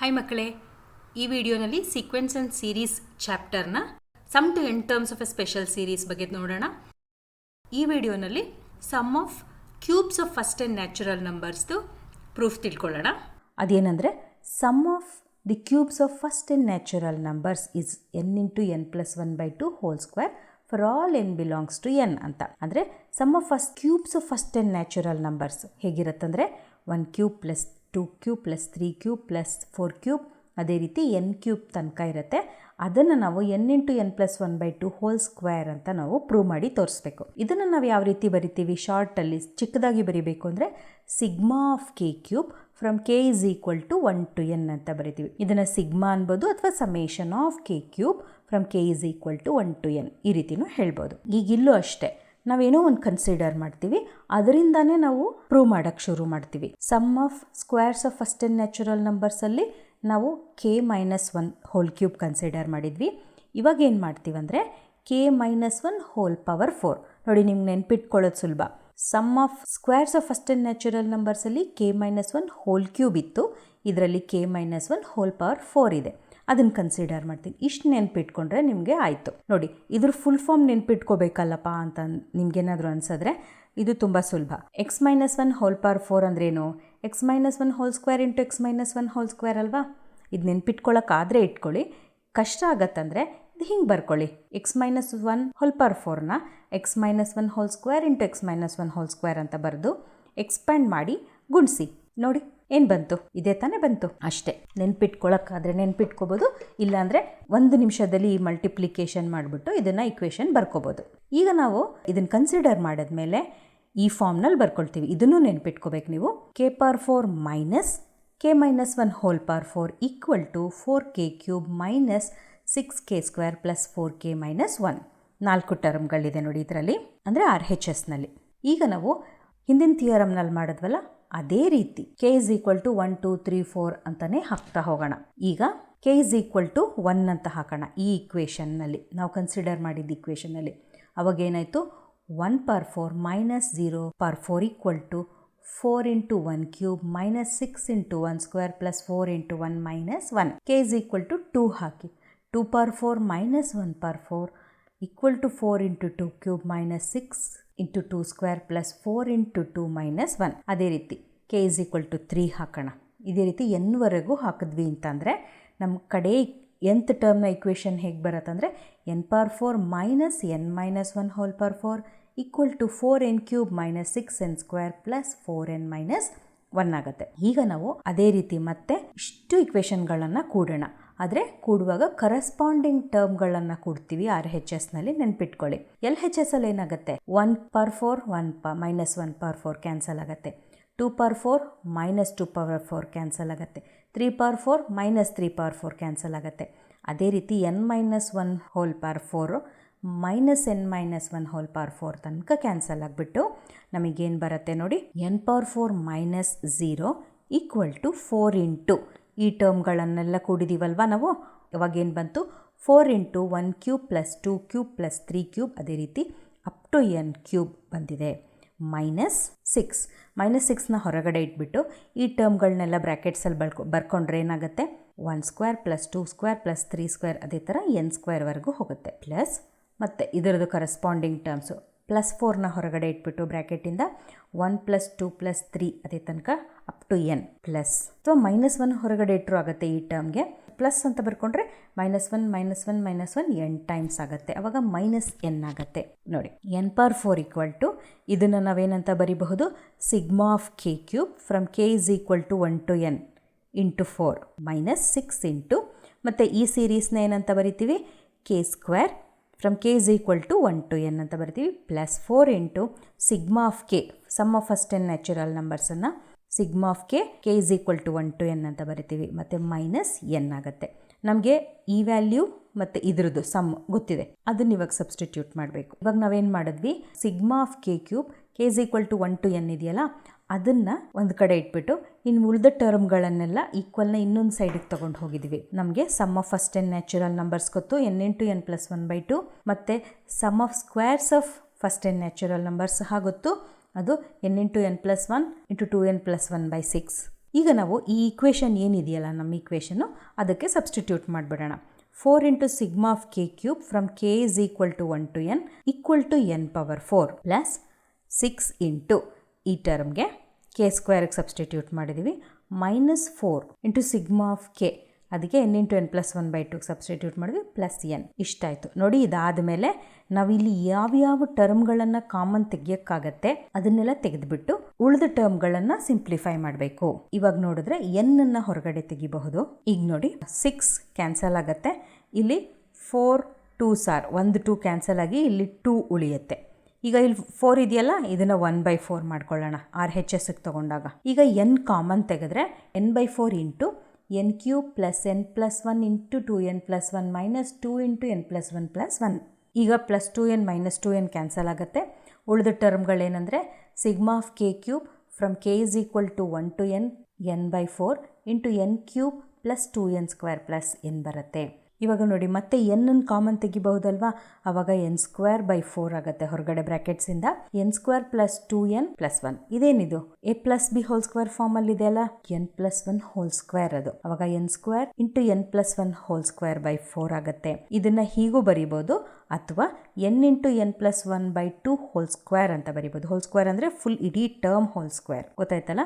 Hi ಮಕ್ಕಳೇ, ಈ ವಿಡಿಯೋನಲ್ಲಿ ಸೀಕ್ವೆನ್ಸ್ ಆ್ಯಂಡ್ ಸೀರೀಸ್ ಚಾಪ್ಟರ್ನ sum to n terms of a special series ಬಗ್ಗೆ ನೋಡೋಣ. ಈ ವಿಡಿಯೋನಲ್ಲಿ sum of cubes of first and natural ನಂಬರ್ಸ್ದು ಪ್ರೂಫ್ ತಿಳ್ಕೊಳ್ಳೋಣ. ಅದೇನೆಂದರೆ sum of the cubes of first and natural numbers is n into n+1/2 whole square for all n belongs to n ಅಂತ. ಅಂದರೆ sum of cubes of first and natural numbers ಹೇಗಿರುತ್ತಂದರೆ 1 cube plus 2 cube plus 3 cube plus 4 cube, ಅದೇ ರೀತಿ n cube ತನಕ ಇರುತ್ತೆ. ಅದನ್ನು ನಾವು n into n+1/2 whole square ಅಂತ ನಾವು ಪ್ರೂವ್ ಮಾಡಿ ತೋರಿಸ್ಬೇಕು. ಇದನ್ನು ನಾವು ಯಾವ ರೀತಿ ಬರಿತೀವಿ? ಶಾರ್ಟಲ್ಲಿ ಚಿಕ್ಕದಾಗಿ ಬರಿಬೇಕು ಅಂದರೆ sigma of K cube from K is equal to 1 to n ಅಂತ ಬರಿತೀವಿ. ಇದನ್ನು ಸಿಗ್ಮಾ ಅನ್ಬೋದು ಅಥವಾ summation of K cube from K is equal to 1 to n ಈ ರೀತಿನೂ ಹೇಳ್ಬೋದು. ಈಗಿಲ್ಲೂ ಅಷ್ಟೇ, ನಾವೇನೋ ಒಂದು ಕನ್ಸಿಡರ್ ಮಾಡ್ತೀವಿ, ಅದರಿಂದಾನೇ ನಾವು ಪ್ರೂವ್ ಮಾಡೋಕ್ಕೆ ಶುರು ಮಾಡ್ತೀವಿ. Sum of squares of first and natural ನಂಬರ್ಸಲ್ಲಿ ನಾವು k-1 ಹೋಲ್ ಕ್ಯೂಬ್ ಕನ್ಸಿಡರ್ ಮಾಡಿದ್ವಿ. ಇವಾಗ ಏನು ಮಾಡ್ತೀವಿ ಅಂದರೆ k-1 ಹೋಲ್ ಪವರ್ 4. ನೋಡಿ, ನಿಮ್ಗೆ ನೆನ್ಪಿಟ್ಕೊಳ್ಳೋದು ಸುಲಭ. Sum of squares of first and natural ನಂಬರ್ಸಲ್ಲಿ k-1 ಹೋಲ್ ಕ್ಯೂಬ್ ಇತ್ತು, ಇದರಲ್ಲಿ k-1 ಹೋಲ್ ಪವರ್ 4 ಇದೆ. ಅದನ್ನು ಕನ್ಸಿಡರ್ ಮಾಡ್ತೀನಿ. ಇಷ್ಟು ನೆನ್ಪಿಟ್ಕೊಂಡ್ರೆ ನಿಮಗೆ ಆಯಿತು. ನೋಡಿ, ಇದ್ರ ಫುಲ್ ಫಾರ್ಮ್ ನೆನ್ಪಿಟ್ಕೋಬೇಕಲ್ಲಪ್ಪ ಅಂತ ನಿಮ್ಗೇನಾದರೂ ಅನ್ಸಿದ್ರೆ ಇದು ತುಂಬ ಸುಲಭ. x-1 ಹೋಲ್ ಪವರ್ 4 ಅಂದ್ರೇನು? x-1 whole square into x-1 whole square ಅಲ್ವಾ? ಇದು ನೆನ್ಪಿಟ್ಕೊಳ್ಳೋಕ್ಕಾದರೆ ಇಟ್ಕೊಳ್ಳಿ. ಕಷ್ಟ ಆಗತ್ತಂದರೆ ಇದು ಹಿಂಗೆ ಬರ್ಕೊಳ್ಳಿ. x-1 ಹೋಲ್ ಪವರ್ 4ನ x-1 whole square into x-1 whole square ಅಂತ ಬರೆದು ಎಕ್ಸ್ಪ್ಯಾಂಡ್ ಮಾಡಿ ಗುಣಿಸಿ. ನೋಡಿ ಏನು ಬಂತು? ಇದೇ ತಾನೇ ಬಂತು. ಅಷ್ಟೇ. ನೆನ್ಪಿಟ್ಕೊಳ್ಳೋಕ್ಕಾದರೆ ನೆನ್ಪಿಟ್ಕೋಬೋದು, ಇಲ್ಲಾಂದರೆ 1 ನಿಮಿಷದಲ್ಲಿ ಈ ಮಲ್ಟಿಪ್ಲಿಕೇಶನ್ ಮಾಡಿಬಿಟ್ಟು ಇದನ್ನು ಇಕ್ವೇಷನ್ ಬರ್ಕೋಬೋದು. ಈಗ ನಾವು ಇದನ್ನು ಕನ್ಸಿಡರ್ ಮಾಡಿದ್ಮೇಲೆ ಈ ಫಾರ್ಮ್ನಲ್ಲಿ ಬರ್ಕೊಳ್ತೀವಿ. ಇದನ್ನು ನೆನ್ಪಿಟ್ಕೋಬೇಕು ನೀವು. k⁴ minus k-1 whole power 4 equal to 4k³ minus 6k² plus 4k-1. 4 ಟರ್ಮ್ಗಳಿದೆ ನೋಡಿ ಇದರಲ್ಲಿ, ಅಂದರೆ RHSನಲ್ಲಿ. ಈಗ ನಾವು ಹಿಂದಿನ ಥಿಯರಮ್ನಲ್ಲಿ ಮಾಡಿದ್ವಲ್ಲ ಅದೇ ರೀತಿ k ಇಸ್ ಈಕ್ವಲ್ ಟು 1 2 3 4 ಅಂತಲೇ ಹಾಕ್ತಾ ಹೋಗೋಣ. ಈಗ k ಇಸ್ ಈಕ್ವಲ್ ಟು 1 ಅಂತ ಹಾಕೋಣ ಈ ಇಕ್ವೇಷನ್ನಲ್ಲಿ, ನಾವು ಕನ್ಸಿಡರ್ ಮಾಡಿದ್ದ ಇಕ್ವೇಷನ್ನಲ್ಲಿ. ಅವಾಗೇನಾಯಿತು? 1 power 4 minus 0 power 4 equal to 4 into 1 cube minus 6 into 1 square plus 4 into 1 minus 1. k is equal to 2 ಹಾಕಿ. 2 power 4 minus 1 power 4 equal to 4 into 2 cube minus 6 into 2 square plus 4 into 2 minus 1. ಅದೇ ರೀತಿ k is equal to 3 ಹಾಕೋಣ. ಇದೇ ರೀತಿ n-ವರೆಗೂ ಹಾಕಿದ್ವಿ ಅಂತಂದರೆ ನಮ್ಮ ಕಡೆ nth ಟರ್ಮ್ನ ಇಕ್ವೇಷನ್ ಹೇಗೆ ಬರುತ್ತಂದರೆ n power 4 minus n-1 whole power 4 equal to 4n³ minus 6n square plus 4n-1 ಆಗುತ್ತೆ. ಈಗ ನಾವು ಅದೇ ರೀತಿ ಮತ್ತೆ ಇಷ್ಟು ಇಕ್ವೇಷನ್ಗಳನ್ನು ಕೂಡೋಣ. ಆದರೆ ಕೂಡುವಾಗ ಕರೆಸ್ಪಾಂಡಿಂಗ್ ಟರ್ಮ್ಗಳನ್ನು ಕೂಡ್ತೀವಿ RHSನಲ್ಲಿ, ನೆನ್ಪಿಟ್ಕೊಳ್ಳಿ. LHSಲ್ಲಿ ಏನಾಗುತ್ತೆ? 1 ಪವರ್ 4 ಮೈನಸ್ 1 ಪವರ್ 4 ಕ್ಯಾನ್ಸಲ್ ಆಗುತ್ತೆ. 2 ಪವರ್ 4 ಮೈನಸ್ 2 ಪವರ್ 4 ಕ್ಯಾನ್ಸಲ್ ಆಗುತ್ತೆ. 3 ಪವರ್ 4 ಮೈನಸ್ 3 ಪವರ್ 4 ಕ್ಯಾನ್ಸಲ್ ಆಗುತ್ತೆ. ಅದೇ ರೀತಿ n-1 whole power 4 minus n-1 whole power 4 ತನಕ ಕ್ಯಾನ್ಸಲ್ ಆಗಿಬಿಟ್ಟು ನಮಗೇನು ಬರುತ್ತೆ ನೋಡಿ? n power 4 minus 0 equal to 4 into ಈ ಟರ್ಮ್ಗಳನ್ನೆಲ್ಲ ಕೂಡಿದೀವಲ್ವ ನಾವು. ಇವಾಗೇನು ಬಂತು? 4 into 1 cube plus 2 cube plus 3 cube, ಅದೇ ರೀತಿ ಅಪ್ ಟು n³ ಬಂದಿದೆ. ಮೈನಸ್ 6. ಮೈನಸ್ 6ನ ಹೊರಗಡೆ ಇಟ್ಬಿಟ್ಟು ಈ ಟರ್ಮ್ಗಳನ್ನೆಲ್ಲ ಬ್ರ್ಯಾಕೆಟ್ಸಲ್ಲಿ ಬರ್ಕೊಂಡ್ರೆ ಏನಾಗುತ್ತೆ? 1 square plus 2 square plus 3 square, ಅದೇ ಥರ n ಸ್ಕ್ವೇರ್ವರೆಗೂ ಹೋಗುತ್ತೆ. ಪ್ಲಸ್ ಮತ್ತು ಇದರದ್ದು ಕರೆಸ್ಪಾಂಡಿಂಗ್ ಟರ್ಮ್ಸು ಪ್ಲಸ್ 4ನ ಹೊರಗಡೆ ಇಟ್ಬಿಟ್ಟು ಬ್ರ್ಯಾಕೆಟಿಂದ 1 ಪ್ಲಸ್ 2 ಪ್ಲಸ್ 3 ಅದೇ ತನಕ ಅಪ್ ಟು n ಪ್ಲಸ್, ಅಥವಾ ಮೈನಸ್ 1 ಹೊರಗಡೆ ಇಟ್ಟರು ಆಗುತ್ತೆ ಈ ಟರ್ಮ್ಗೆ. ಪ್ಲಸ್ ಅಂತ ಬರ್ಕೊಂಡ್ರೆ -1 -1 n ಟೈಮ್ಸ್ ಆಗುತ್ತೆ. ಅವಾಗ ಮೈನಸ್ n ಆಗುತ್ತೆ. ನೋಡಿ, n ಪವರ್ 4 ಈಕ್ವಲ್ ಟು ಇದನ್ನು ನಾವೇನಂತ ಬರಿಬಹುದು? Sigma of K cube from k is equal to 1 to n into 4 minus 6 into, ಮತ್ತು ಈ ಸೀರೀಸ್ನ ಏನಂತ ಬರಿತೀವಿ? k square from k is equal to 1 to n ಅಂತ ಬರ್ತೀವಿ, plus 4 into sigma of k, sum of first and natural ನಂಬರ್ಸನ್ನು sigma of k is equal to 1 to n ಅಂತ ಬರಿತೀವಿ, ಮತ್ತು ಮೈನಸ್ n ಆಗುತ್ತೆ. ನಮಗೆ ಈ ವ್ಯಾಲ್ಯೂ ಮತ್ತು ಇದ್ರದ್ದು ಸಮ್ ಗೊತ್ತಿದೆ, ಅದನ್ನ ಇವಾಗ ಸಬ್ಸ್ಟಿಟ್ಯೂಟ್ ಮಾಡಬೇಕು. ಇವಾಗ ನಾವೇನು ಮಾಡಿದ್ವಿ? Sigma of K cube k is equal to 1 to n ಇದೆಯಲ್ಲ, ಅದನ್ನು ಒಂದು ಕಡೆ ಇಟ್ಬಿಟ್ಟು ಇನ್ನು ಉಳಿದ ಟರ್ಮ್ಗಳನ್ನೆಲ್ಲ ಈಕ್ವಲ್ನ ಇನ್ನೊಂದು ಸೈಡಿಗೆ ತೊಗೊಂಡು ಹೋಗಿದ್ದೀವಿ. ನಮಗೆ sum of first and natural numbers ಗೊತ್ತು, n ಇಂಟು n+1/2, ಮತ್ತು sum of squares of first and natural numbers ಸಹ ಗೊತ್ತು, ಅದು n into n+1 into 2n+1/6. ಈಗ ನಾವು ಈ ಈಕ್ವೇಷನ್ ಏನಿದೆಯಲ್ಲ ನಮ್ಮ ಈಕ್ವೇಷನ್ನು ಅದಕ್ಕೆ ಸಬ್ಸ್ಟಿಟ್ಯೂಟ್ ಮಾಡಿಬಿಡೋಣ. 4 into sigma of k cube from k is equal to 1 to n equal to n power 4 plus 6 into ಈ ಟರ್ಮ್ಗೆ k ಸ್ಕ್ವೇರ್ಗೆ ಸಬ್ಸ್ಟಿಟ್ಯೂಟ್ ಮಾಡಿದ್ದೀವಿ minus 4 into sigma of k ಅದಕ್ಕೆ n into n plus 1/2 substitute ಮಾಡಿದ್ವಿ plus n. ಇಷ್ಟಾಯಿತು ನೋಡಿ. ಇದಾದಮೇಲೆ ನಾವಿಲ್ಲಿ ಯಾವ್ಯಾವ ಟರ್ಮ್ಗಳನ್ನು common ತೆಗಿಯೋಕ್ಕಾಗತ್ತೆ ಅದನ್ನೆಲ್ಲ ತೆಗೆದುಬಿಟ್ಟು ಉಳಿದ ಟರ್ಮ್ಗಳನ್ನು ಸಿಂಪ್ಲಿಫೈ ಮಾಡಬೇಕು. ಇವಾಗ ನೋಡಿದ್ರೆ n ಅನ್ನು ಹೊರಗಡೆ ತೆಗಿಬಹುದು. ಈಗ ನೋಡಿ 6 ಕ್ಯಾನ್ಸಲ್ ಆಗುತ್ತೆ, ಇಲ್ಲಿ 4 2s are 1 2 ಕ್ಯಾನ್ಸಲ್ ಆಗಿ ಇಲ್ಲಿ 2 ಉಳಿಯುತ್ತೆ. ಈಗ ಇಲ್ಲಿ 4 ಇದೆಯಲ್ಲ, ಇದನ್ನು 1/4 ಮಾಡ್ಕೊಳ್ಳೋಣ RHSಗೆ ತಗೊಂಡಾಗ. ಈಗ n ಕಾಮನ್ ತೆಗೆದ್ರೆ n/4 into n cube plus n plus 1 into 2n plus 1 minus 2 into n plus 1 plus 1. ಈಗ plus 2n minus 2n cancel ಆಗುತ್ತೆ. ಉಳಿದ ಟರ್ಮ್ಗಳೇನೆಂದರೆ sigma of k cube from k is equal to 1 to n/4 into n cube plus 2n square plus n ಬರುತ್ತೆ. ಇವಾಗ ನೋಡಿ ಮತ್ತೆ n ಅನ್ನು common ತೆಗಿಬಹುದಲ್ವಾ, ಆವಾಗ n²/4 ಆಗುತ್ತೆ ಹೊರಗಡೆ ಬ್ರ್ಯಾಕೆಟ್ಸಿಂದ. n² ಪ್ಲಸ್ 2n ಪ್ಲಸ್ 1 ಇದೇನಿದು a plus B whole square ಫಾರ್ಮಲ್ಲಿ ಇದೆಯಲ್ಲ, n ಪ್ಲಸ್ 1 ಹೋಲ್ ಸ್ಕ್ವೇರ್ ಅದು. ಅವಾಗ n² into n plus 1 whole square ಆಗುತ್ತೆ. ಇದನ್ನ ಹೀಗೂ ಬರೀಬಹುದು ಅಥವಾ n into n plus 1/2 whole square ಅಂತ ಬರೀಬಹುದು. ಹೋಲ್ ಸ್ಕ್ವೇರ್ ಅಂದರೆ ಫುಲ್ ಇಡೀ ಟರ್ಮ್ ಹೋಲ್ ಸ್ಕ್ವೇರ್, ಗೊತ್ತಾಯ್ತಲ್ಲ.